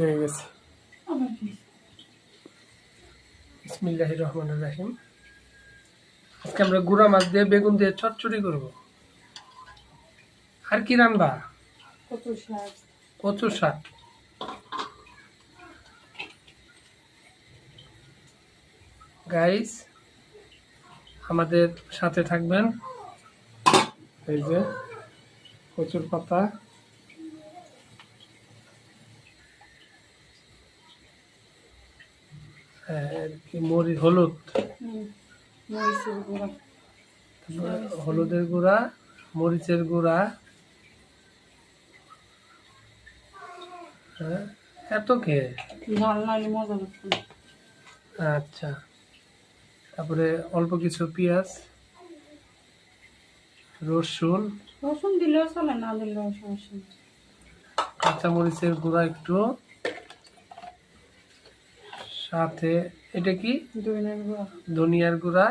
হয়ে গেছে। বিসমিল্লাহির রহমানির রহিম। আজকে আমরা গুঁড়া মাছ দিয়ে বেগুন দিয়ে চচ্চড়ি করব। আর কি রান্না? কচু শাক। গাইস, আমাদের সাথে থাকবেন। এই যে কচুর পাতা, মরিচ, হলুদ, হলুদের গুঁড়া, মরিচের গুঁড়া, এত কে আচ্ছা, তারপরে অল্প কিছু পেঁয়াজ, রসুন দিলেও চলে, না দিলেও সমস্যা নেই। কাঁচা মরিচের গুঁড়া একটু, সাথে এটা কি ধনিয়ার গুঁড়া।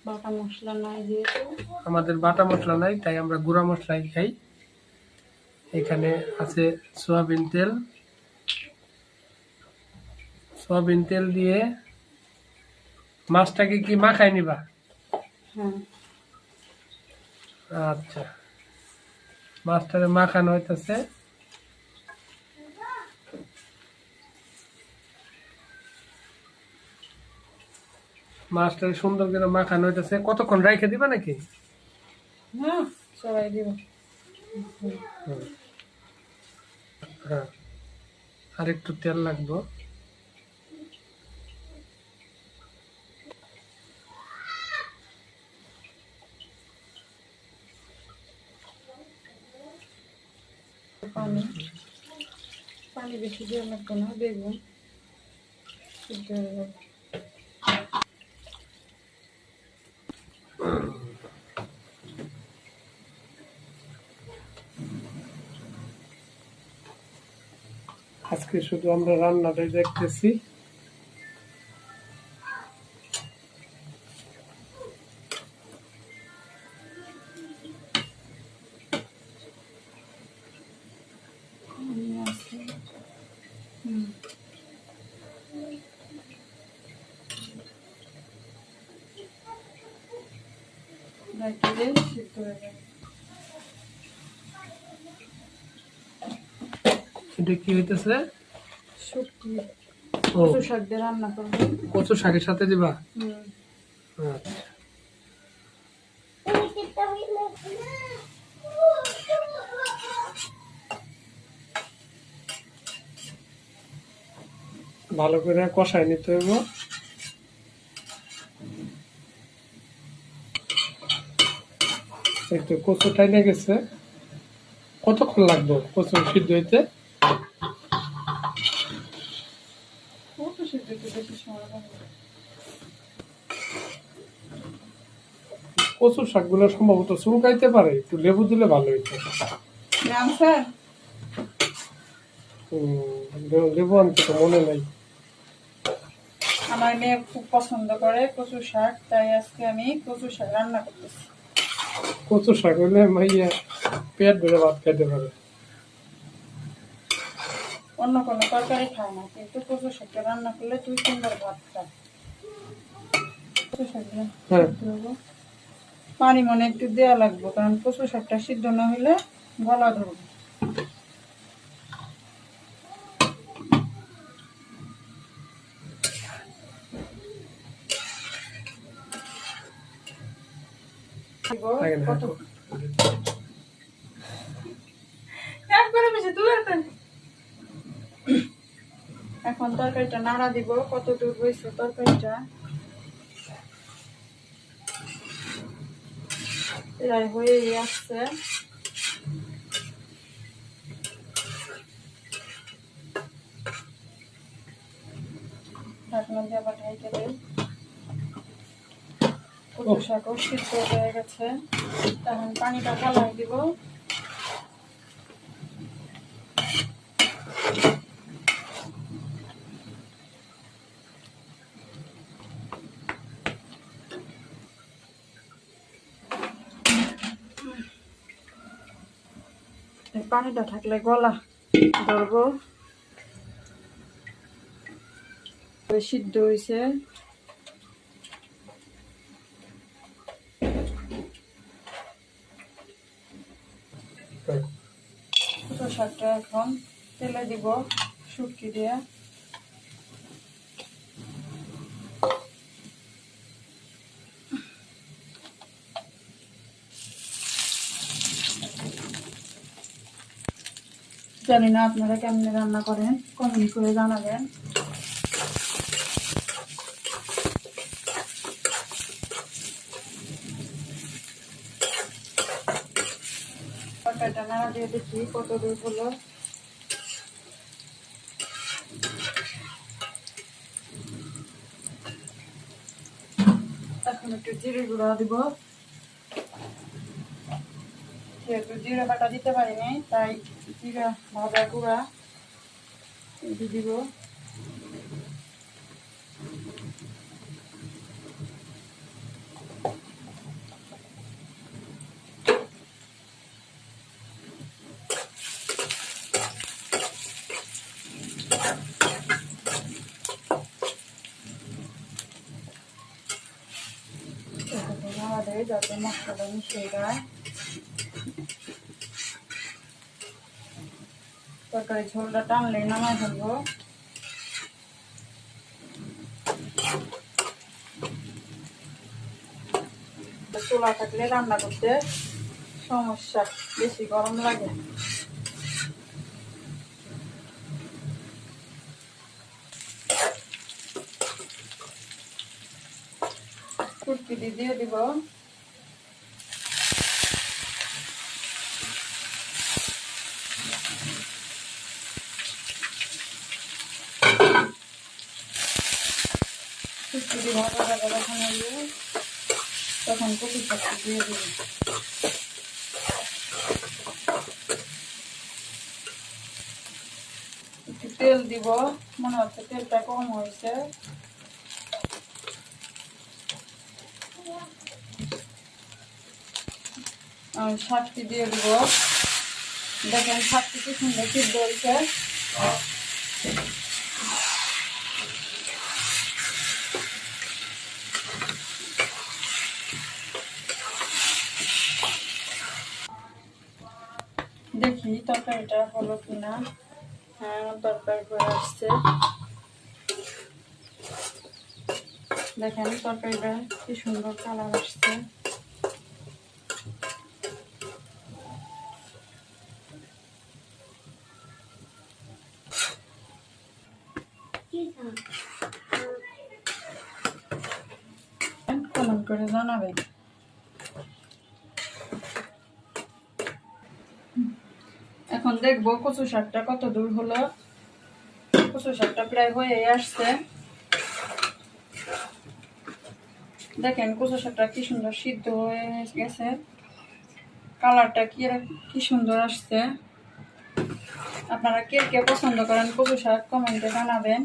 বাটা মশলা নাই, যেহেতু আমাদের বাটা মশলা নাই তাই আমরা গুঁড়া মশলাই খাই। এখানে আছে সয়াবিন তেল। সয়াবিন তেল দিয়ে মাছটাকে কি মাখাই নিবা? আচ্ছা, মাছটাকে মাখানো হইতেছে। মাছটাকে সুন্দর করে মাখানো হইতেছে। কতক্ষণ রাইখে দিবা নাকি? হ্যাঁ, সবাই দিব। হ্যাঁ, আর একটু তেল লাগবে। পানি বেশি দিয়ে লাগবে না, বেগুন সিদ্ধ হয়ে যাবে। আজকে শুধু আমরা রান্নাটাই দেখতেছি। সিদ্ধ হয়ে যাবে। এটা কি হইতেছে? শুটকি, কচু শাক দিয়ে রান্না করবো। কচু শাকের সাথে দিবা? আচ্ছা, ভালো করে কষাই নিতে হইব। একটু কচু টাইনে গেছে। কতক্ষণ লাগবে কচু সিদ্ধ হইতে? কচুর শাকগুলো সম্ভবত চুলকাইতে পারে, একটু লেবু দিলে ভালো হইতো। লেবু আনতে তো মনে নাই। আমার মেয়ে খুব পছন্দ করে কচু শাক, তাই আজকে আমি কচু শাক রান্না করতেছি। কচু শাক হইলে মাইয়া পেট ভরে ভাত খাইতে পারে। অন্য কোনো তরকারি খায় না, কিন্তু কচু শাকটা রান্না করলে 2-3 বার ভাত খায়। কচু শাকটা পানি মনে একটু দেওয়া লাগবে, কারণ কচু শাকটা সিদ্ধ না হলে গলা ধরবে। এখন তরকারিটা নাড়া দিব। কত দূর হয়েছে তরকারিটা? প্রায় হয়েই আসছে। ঢাকনা দিয়ে আবার ঢেকে দেই। কচু শাকও সিদ্ধ হয়ে গেছে, তখন পানিটা ফেলাই দিব। পানিটা থাকলে গলা ধরবো, সিদ্ধ হয়েছে। কচু শাকটা এখন তেলে দিব শুটকি দিয়ে। জানি না আপনারা কেমনে রান্না করেন, কমেন্ট করে জানাবেন। তরকারিটা নাড়া দিয়ে দেখি কত দূর হলো। এখন একটু জিরে গুঁড়া দিব, যেহেতু জিরা বাটা দিতে পারি নাই তাই জিরা ভাজা গুঁড়া দিয়ে দিব। নাড়া দেয় যাতে মশলাটা মিশে যায়। তরকারি ঝোলটা টানলে নামাই ফেলবো। চুলা থাকলে রান্না করতে সমস্যা, বেশি গরম লাগে। শুটকি দিয়ে দিব। শুটকি ভাজা ভাজা যখন হবে তখন কচু শাকটা দিয়ে দিব। একটু তেল দিব, মনে হচ্ছে তেলটা কম হয়েছে। শাকটি দিয়ে দিব। দেখেন শাকটি কি সুন্দর সিদ্ধ হয়েছে। দেখি তরকারিটা হলো কিনা। হ্যাঁ, তরকারি হয়ে আসছে। দেখেন তরকারিটা কি সুন্দর কালার আসছে। কমেন্ট করে জানাবেন। এখন দেখবো কচু শাকটা কত দূর হলো। কচু শাকটা প্রায় হয়ে আসছে। দেখেন কচু শাকটা কি সুন্দর সিদ্ধ হয়ে গেছে, কালারটা কি সুন্দর আসছে। আপনারা কে কে পছন্দ করেন কচু শাক কমেন্টে জানাবেন।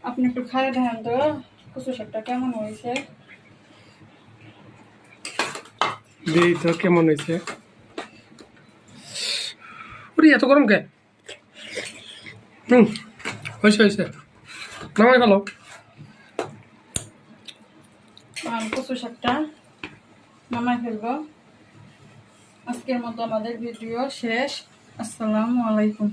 আপনি একটু খাইয়ে দেখেন তো কচু শাকটা কেমন হয়েছে। দিই তো কেমন হয়েছে। ওরে এত গরম কে? হয়েছে হয়েছে, নামাই ভালো। কচু শাকটা নামাই ফেলবো। আজকের মতো আমাদের ভিডিও শেষ। আসসালামু আলাইকুম।